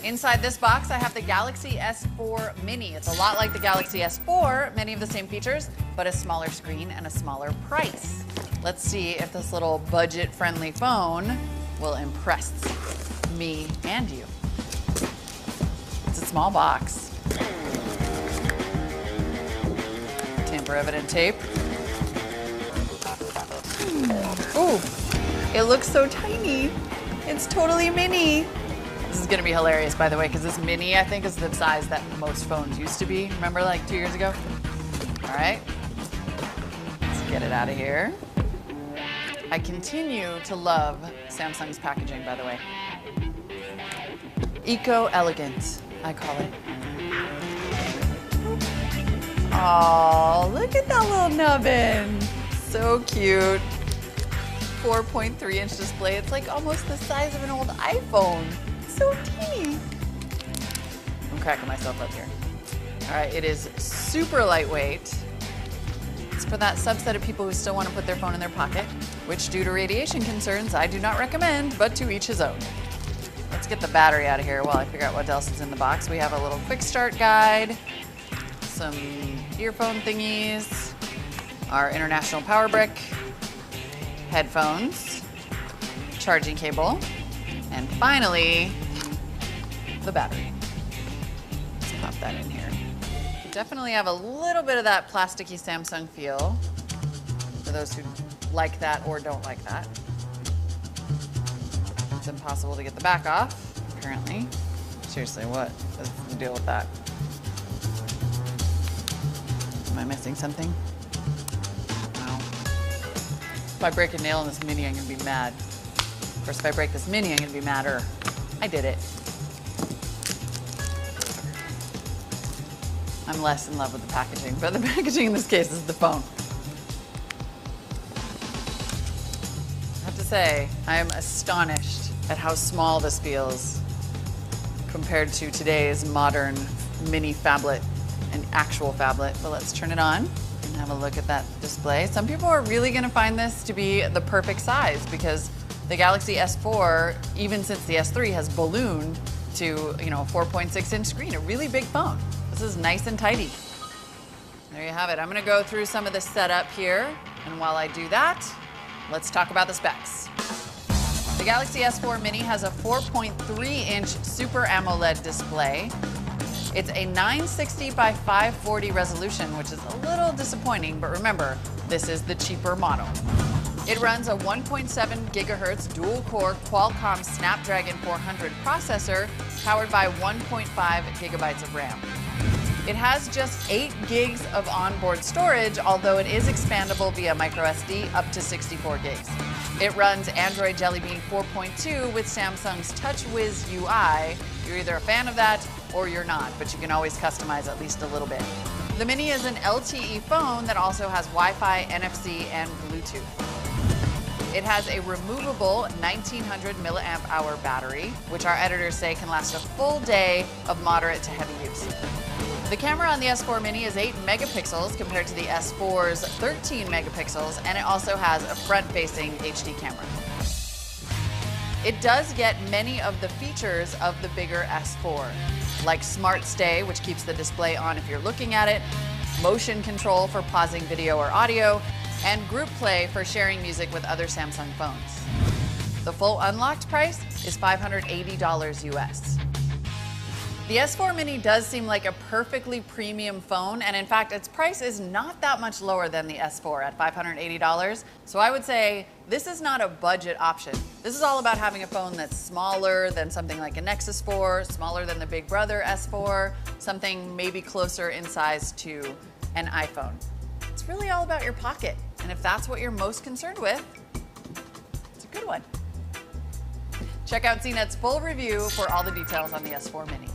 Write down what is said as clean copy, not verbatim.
Inside this box, I have the Galaxy S4 Mini. It's a lot like the Galaxy S4, many of the same features, but a smaller screen and a smaller price. Let's see if this little budget-friendly phone will impress me and you. It's a small box. Tamper-evident tape. Ooh, it looks so tiny. It's totally mini. This is gonna be hilarious, by the way, because this mini, I think, is the size that most phones used to be. Remember, like 2 years ago? All right, let's get it out of here. I continue to love Samsung's packaging, by the way. Eco-elegant, I call it. Oh, look at that little nubbin. So cute. 4.3-inch display. It's like almost the size of an old iPhone. So teeny. I'm cracking myself up here. All right, it is super lightweight. It's for that subset of people who still want to put their phone in their pocket, which due to radiation concerns, I do not recommend, but to each his own. Let's get the battery out of here while I figure out what else is in the box. We have a little quick start guide, some earphone thingies, our international power brick, headphones, charging cable, and finally, the battery. Let's pop that in here. Definitely have a little bit of that plasticky Samsung feel for those who like that or don't like that. It's impossible to get the back off, apparently. Seriously, what is the deal with that? Am I missing something? No. If I break a nail in this mini, I'm gonna be mad. Of course, if I break this mini, I'm gonna be madder. I did it. I'm less in love with the packaging, but the packaging in this case is the phone. I have to say, I am astonished at how small this feels compared to today's modern mini phablet, an actual phablet. But let's turn it on and have a look at that display. Some people are really gonna find this to be the perfect size because the Galaxy S4, even since the S3, has ballooned to, a 4.6-inch screen, a really big phone. This is nice and tidy. There you have it. I'm gonna go through some of the setup here, and while I do that, let's talk about the specs. The Galaxy S4 Mini has a 4.3-inch Super AMOLED display. It's a 960 by 540 resolution, which is a little disappointing, but remember, this is the cheaper model. It runs a 1.7 gigahertz dual-core Qualcomm Snapdragon 400 processor powered by 1.5 gigabytes of RAM. It has just 8 gigs of onboard storage, although it is expandable via microSD up to 64 gigs. It runs Android Jelly Bean 4.2 with Samsung's TouchWiz UI. You're either a fan of that or you're not, but you can always customize at least a little bit. The Mini is an LTE phone that also has Wi-Fi, NFC, and Bluetooth. It has a removable 1900 milliamp hour battery, which our editors say can last a full day of moderate to heavy use. The camera on the S4 Mini is 8 megapixels compared to the S4's 13 megapixels, and it also has a front-facing HD camera. It does get many of the features of the bigger S4, like Smart Stay, which keeps the display on if you're looking at it, motion control for pausing video or audio, and Group Play for sharing music with other Samsung phones. The full unlocked price is $580 US. The S4 Mini does seem like a perfectly premium phone, and in fact, its price is not that much lower than the S4 at $580. So I would say this is not a budget option. This is all about having a phone that's smaller than something like a Nexus 4, smaller than the big brother S4, something maybe closer in size to an iPhone. It's really all about your pocket, and if that's what you're most concerned with, it's a good one. Check out CNET's full review for all the details on the S4 Mini.